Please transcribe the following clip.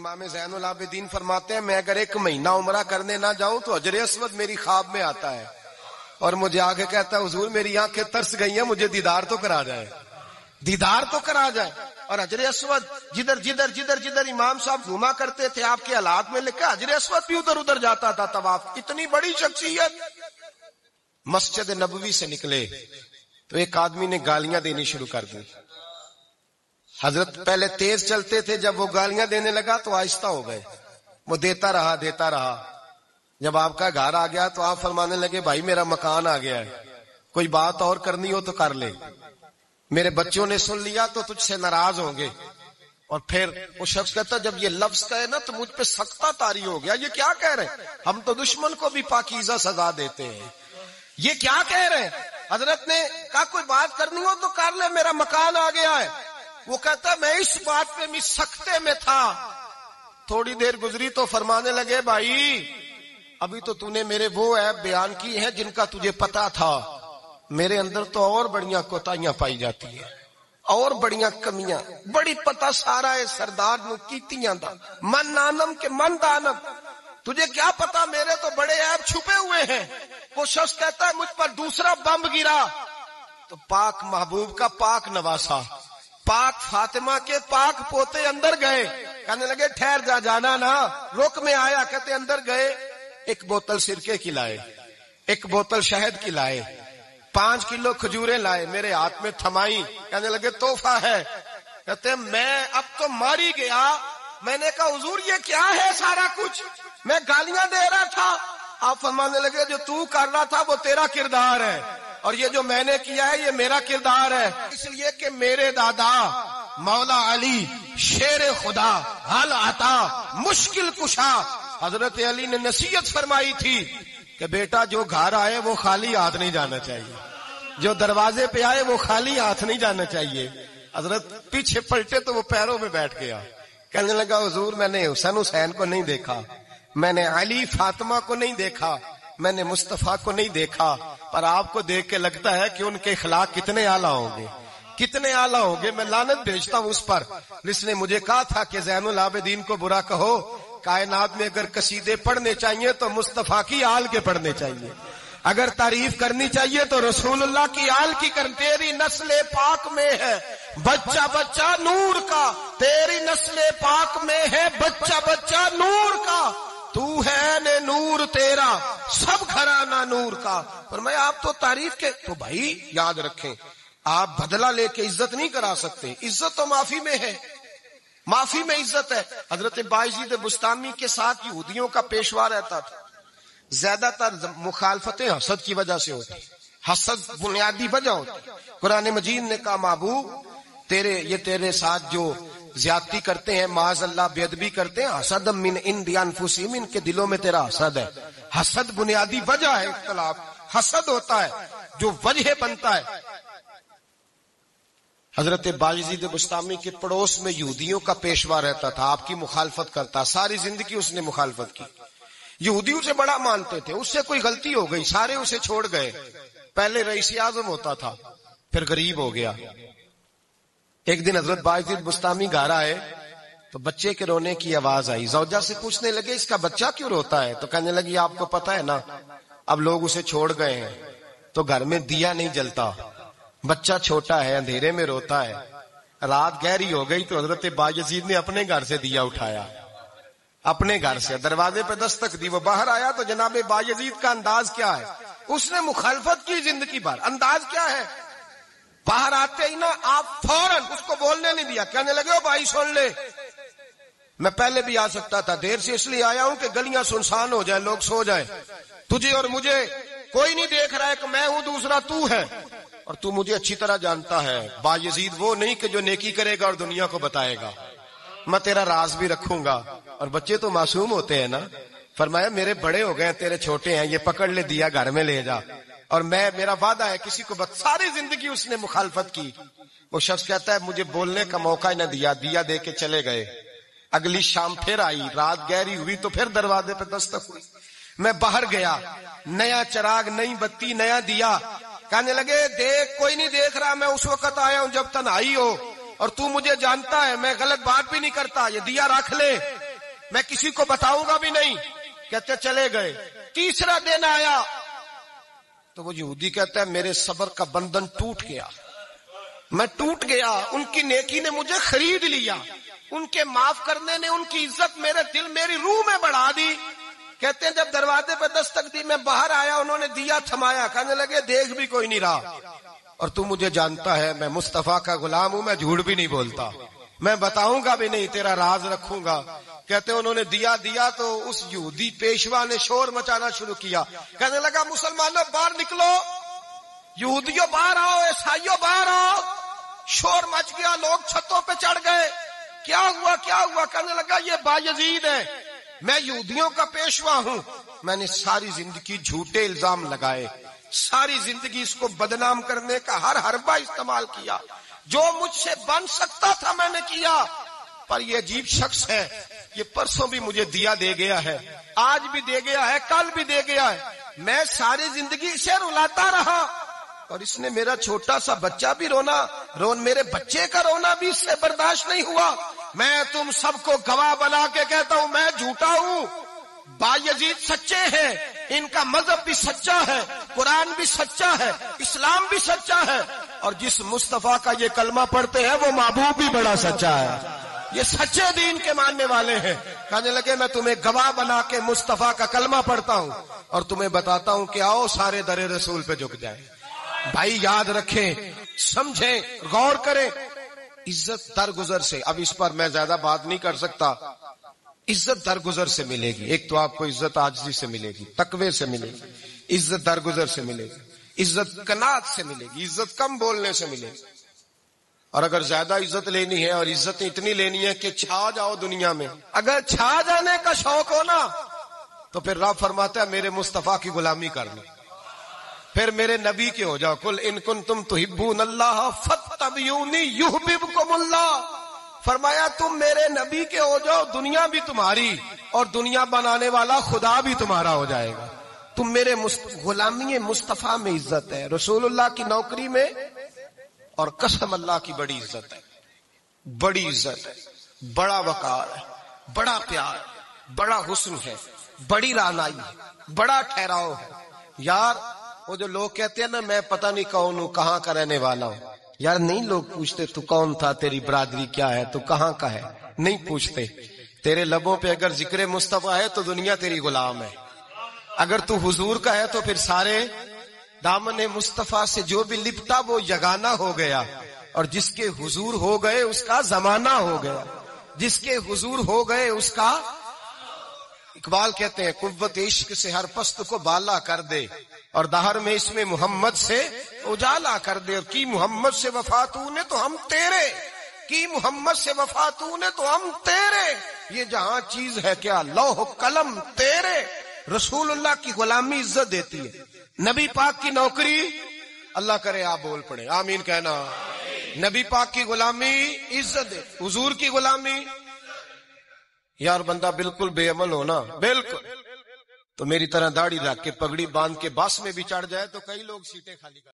امام زین العابدین فرماتے ہیں میں اگر 1 مہینہ عمرہ کرنے نہ جاؤں تو حجر اسود میری خواب میں آتا ہے اور مجھے آگے کہتا ہے حضور میری آنکھیں ترس گئی ہیں، مجھے دیدار تو کرا جائے، دیدار تو کرا جائے۔ اور حجر اسود جدھر جدھر جدھر جدھر امام صاحب گھوما کرتے تھے آپ کے حالات میں لکھا حجر اسود بھی ادھر ادھر جاتا تھا طواف۔ اتنی بڑی شخصیت۔ مسجد نبوی سے نکلے تو ایک آدمی نے گالیاں دینی شروع کر دی۔ حضرت پہلے تیز چلتے تھے، جب وہ گالیاں دینے لگا تو آہستہ ہو گئے، وہ دیتا رہا۔ جب آپ کا گھر آ گیا تو آپ فرمانے لگے بھائی میرا مکان آ گیا ہے، کوئی بات اور کرنی ہو تو کر لے، میرے بچوں نے سن لیا تو تجھ سے ناراض ہوں گے۔ اور پھر وہ شخص کہتا جب یہ لفظ کہے نا تو مجھ پہ سختہ طاری ہو گیا، یہ کیا کہہ رہے ہیں؟ ہم تو دشمن کو بھی پاکیزہ سزا دیتے ہیں، یہ کیا کہہ رہے ہیں؟ حضرت نے کہا کوئی بات کرنی ہو تو کر لے، میرا مکان آ گیا ہے۔ وہ کہتا میں اس بات پہ بھی سختے میں تھا۔ تھوڑی دیر گزری تو فرمانے لگے بھائی ابھی تو نے میرے وہ عیب بیان کی ہیں جن کا تجھے پتا تھا، میرے اندر تو اور بڑیاں کوتاہیاں پائی جاتی ہیں، اور بڑیاں کمیاں، بڑی پتا سارا ہے سردار نو کیتیاں دا من نانم کے من دانم، تجھے کیا پتا میرے تو بڑے عیب چھپے ہوئے ہیں۔ وہ شخص کہتا ہے مجھ پر دوسرا بم گرا تو پاک محبوب کا پاک نواسا، پاک فاطمہ کے پاک پوتے اندر گئے، کہنے لگے ٹھہر جا، جانا نا، رک میں آیا۔ کہتے اندر گئے، 1 بوتل سرکے کی لائے، 1 بوتل شہد کی لائے، 5 کلو کھجوریں لائے، میرے ہاتھ میں تھمائی، کہنے لگے تحفہ ہے۔ کہتے میں اب تو ماری گیا، میں نے کہا حضور یہ کیا ہے سارا کچھ، میں گالیاں دے رہا تھا۔ آپ فرمانے لگے جو تو کر رہا تھا وہ تیرا کردار ہے اور یہ جو میں نے کیا ہے یہ میرا کردار ہے، اس لیے کہ میرے دادا مولا علی شیر خدا حل عطا مشکل کشا، حضرت علی نے نصیحت فرمائی تھی کہ بیٹا جو گھر آئے وہ خالی ہاتھ نہیں جانا چاہیے، جو دروازے پہ آئے وہ خالی ہاتھ نہیں جانا چاہیے۔ حضرت پیچھے پلٹے تو وہ پیروں میں بیٹھ گیا، کہنے لگا حضور میں نے حسین کو نہیں دیکھا، میں نے علی فاطمہ کو نہیں دیکھا، میں نے مصطفیٰ کو نہیں دیکھا، پر آپ کو دیکھ کے لگتا ہے کہ ان کے اخلاق کتنے اعلیٰ ہوں گے، کتنے اعلیٰ ہوں گے۔ میں لعنت بھیجتا ہوں اس پر جس نے مجھے کہا تھا کہ زین العابدین کو برا کہو، کائنات میں اگر قصیدے پڑھنے چاہیے تو مصطفیٰ کی آل کے پڑھنے چاہیے، اگر تعریف کرنی چاہیے تو رسول اللہ کی آل کی کرنی۔ تیری نسل پاک میں ہے بچہ بچہ نور کا، تیری نسل پاک میں ہے بچہ بچہ نور کا، تو ہے نے نور تیرا سب گھرانہ نور کا۔ فرمایا آپ تو تعریف کے، تو بھائی یاد رکھیں آپ بدلہ لے کے عزت نہیں کرا سکتے، عزت تو معافی میں ہے، معافی میں عزت ہے۔ حضرت بایزید بستامی کے ساتھ یہودیوں کا پیشوا رہتا تھا، زیادہ تر مخالفتیں حسد کی وجہ سے ہوتی، حسد بنیادی وجہ ہوتی۔ قرآن مجید نے کہا محبوب تیرے ساتھ جو زیادتی کرتے ہیں، معاذ اللہ بے ادبی کرتے ہیں، حسد من عند انفسہم، ان کے دلوں میں تیرا حسد ہے۔ حسد بنیادی وجہ ہے اختلاف، حسد ہوتا ہے جو وجہ بنتا ہے۔ حضرت بایزید بستامی کے پڑوس میں یہودیوں کا پیشوا رہتا تھا، آپ کی مخالفت کرتا، ساری زندگی اس نے مخالفت کی، یہودی اسے بڑا مانتے تھے، اس سے کوئی غلطی ہو گئی سارے اسے چھوڑ گئے۔ پہلے رئیس اعظم ہوتا تھا، پھر غریب ہو گیا۔ ایک دن حضرت بایزید بستامی گھر آئے تو بچے کے رونے کی آواز آئی، زوجہ سے پوچھنے لگے اس کا بچہ کیوں روتا ہے؟ تو کہنے لگی آپ کو پتا ہے نا اب لوگ اسے چھوڑ گئے ہیں تو گھر میں دیا نہیں جلتا، بچہ چھوٹا ہے اندھیرے میں روتا ہے۔ رات گہری ہو گئی تو حضرت بایزید نے اپنے گھر سے دیا اٹھایا، اپنے گھر سے دروازے پہ دستک دی، وہ باہر آیا تو جناب بایزید کا انداز کیا ہے، اس نے مخالفت کی زندگی بھر، انداز کیا ہے، باہر آتے ہی نا آپ فوراً اس کو بولنے نہیں دیا، کہنے لگے او بھائی سن لے، میں پہلے بھی آ سکتا تھا، دیر سے اس لیے آیا ہوں کہ گلیاں سنسان ہو جائیں، لوگ سو جائیں، تجھے اور مجھے کوئی نہیں دیکھ رہا ہے کہ میں ہوں دوسرا تو ہے، اور تو مجھے اچھی طرح جانتا ہے بایزید وہ نہیں کہ جو نیکی کرے گا اور دنیا کو بتائے گا، میں تیرا راز بھی رکھوں گا۔ اور بچے تو معصوم ہوتے ہیں نا، فرمایا میرے بڑے ہو گئے تیرے چھوٹے ہیں، یہ پکڑ لے دیا گھر میں لے جا، اور میرا وعدہ ہے کسی کو ساری زندگی اس نے مخالفت کی۔ وہ شخص کہتا ہے مجھے بولنے کا موقع نہ دیا، دیا دے کے چلے گئے۔ اگلی شام پھر آئی، رات گہری ہوئی تو پھر دروازے پہ دستک ہوئی، میں باہر گیا، نیا چراغ، نئی بتی، نیا دیا، کہنے لگے دیکھ کوئی نہیں دیکھ رہا، میں اس وقت آیا ہوں جب تنہائی ہو، اور تو مجھے جانتا ہے میں غلط بات بھی نہیں کرتا، یہ دیا رکھ لے۔ میں کسی کو بتاؤں گا بھی نہیں. کہتے چلے گئے. تیسرا دن آیا تو وہ یہودی کہتا ہے میرے صبر کا بندھن ٹوٹ گیا, میں ٹوٹ گیا. ان کی نیکی نے مجھے خرید لیا, ان کے معاف کرنے نے ان کی عزت میرے دل میری روح میں بڑھا دی. کہتے ہیں جب دروازے پہ دستک دی, میں باہر آیا, انہوں نے دیا تھمایا, کہنے لگے دیکھ بھی کوئی نہیں رہا, اور تو مجھے جانتا ہے میں مصطفیٰ کا غلام ہوں, میں جھوٹ بھی نہیں بولتا, میں بتاؤں گا بھی نہیں, تیرا راز رکھوں گا. کہتے انہوں نے دیا تو اس یہودی پیشوا نے شور مچانا شروع کیا, کہنے لگا مسلمانوں باہر نکلو, یہودیوں باہر آؤ, عیسائیوں باہر آؤ. شور مچ گیا, لوگ چھتوں پہ چڑھ گئے. کیا ہوا کیا ہوا؟ کہنے لگا یہ بایزید ہے, میں یہودیوں کا پیشوا ہوں, میں نے ساری زندگی جھوٹے الزام لگائے, ساری زندگی اس کو بدنام کرنے کا ہر حربہ استعمال کیا, جو مجھ سے بن سکتا تھا میں نے کیا. پر یہ عجیب شخص ہے, یہ پرسوں بھی مجھے دیا دے گیا ہے, آج بھی دے گیا ہے, کل بھی دے گیا ہے, میں ساری زندگی اسے رلاتا رہا, اور اس نے میرا چھوٹا سا بچہ بھی میرے بچے کا رونا بھی اس سے برداشت نہیں ہوا. میں تم سب کو گواہ بنا کے کہتا ہوں میں جھوٹا ہوں, بایزید سچے ہیں, ان کا مذہب بھی سچا ہے, قرآن بھی سچا ہے, اسلام بھی سچا ہے, اور جس مصطفیٰ کا یہ کلمہ پڑھتے ہیں وہ محبوب بھی بڑا سچا ہے, یہ سچے دین کے ماننے والے ہیں. کہنے لگے میں تمہیں گواہ بنا کے مصطفیٰ کا کلمہ پڑھتا ہوں اور تمہیں بتاتا ہوں کہ آؤ سارے در رسول پہ جھک جائیں. بھائی یاد رکھیں, سمجھیں, غور کریں. عزت درگزر سے, اب اس پر میں زیادہ بات نہیں کر سکتا, عزت درگزر سے ملے گی. ایک تو آپ کو عزت عاجزی سے ملے گی, تقوی سے ملے گی, عزت درگزر سے ملے گی, عزت قناعت سے ملے گی, عزت کم بولنے سے ملے گی. اور اگر زیادہ عزت لینی ہے اور عزت اتنی لینی ہے کہ چھا جاؤ دنیا میں, اگر چھا جانے کا شوق ہو نا تو پھر رب فرماتا ہے میرے مصطفیٰ کی غلامی کر لو, پھر میرے نبی کے ہو جاؤ. قل ان کنتم تحبون اللہ فاتبعونی یحببکم اللہ. فرمایا تم میرے نبی کے ہو جاؤ, دنیا بھی تمہاری اور دنیا بنانے والا خدا بھی تمہارا ہو جائے گا. تم میرے غلامی مصطفیٰ میں عزت ہے, رسول اللہ کی نوکری میں, اور قسم اللہ کی بڑی عزت ہے, بڑی عزت ہے, بڑا وقار ہے, بڑا پیار, بڑا حسن ہے, بڑی رعنائی ہے, بڑا ٹھہراؤ ہے. یار وہ جو لوگ کہتے ہیں نا میں پتہ نہیں کون ہوں, کہاں کا رہنے والا ہوں, یار نہیں لوگ پوچھتے تو کون تھا, تیری برادری کیا ہے, تو کہاں کا ہے, نہیں پوچھتے. تیرے لبوں پہ اگر ذکر مصطفیٰ ہے تو دنیا تیری غلام ہے, اگر تو حضور کا ہے تو پھر سارے دامن مصطفیٰ سے جو بھی لپٹا وہ یگانہ ہو گیا, اور جس کے حضور ہو گئے اس کا زمانہ ہو گیا, جس کے حضور ہو گئے اس کا. اقبال کہتے ہیں قوت عشق سے ہر پست کو بالا کر دے, اور دہر میں اس میں محمد سے اجالا کر دے. اور کی محمد سے وفا تو نے تو ہم تیرے, کی محمد سے وفا تو نے تو ہم تیرے, یہ جہاں چیز ہے کیا لوح قلم تیرے. رسول اللہ کی غلامی عزت دیتی ہے, نبی پاک کی نوکری, اللہ کرے آپ بول پڑے آمین کہنا, نبی پاک کی غلامی عزت دے, حضور کی غلامی. یار بندہ بالکل بے عمل ہو نا, بالکل, تو میری طرح داڑھی رکھ کے پگڑی باندھ کے بس میں بھی چڑھ جائے تو کئی لوگ سیٹیں خالی کر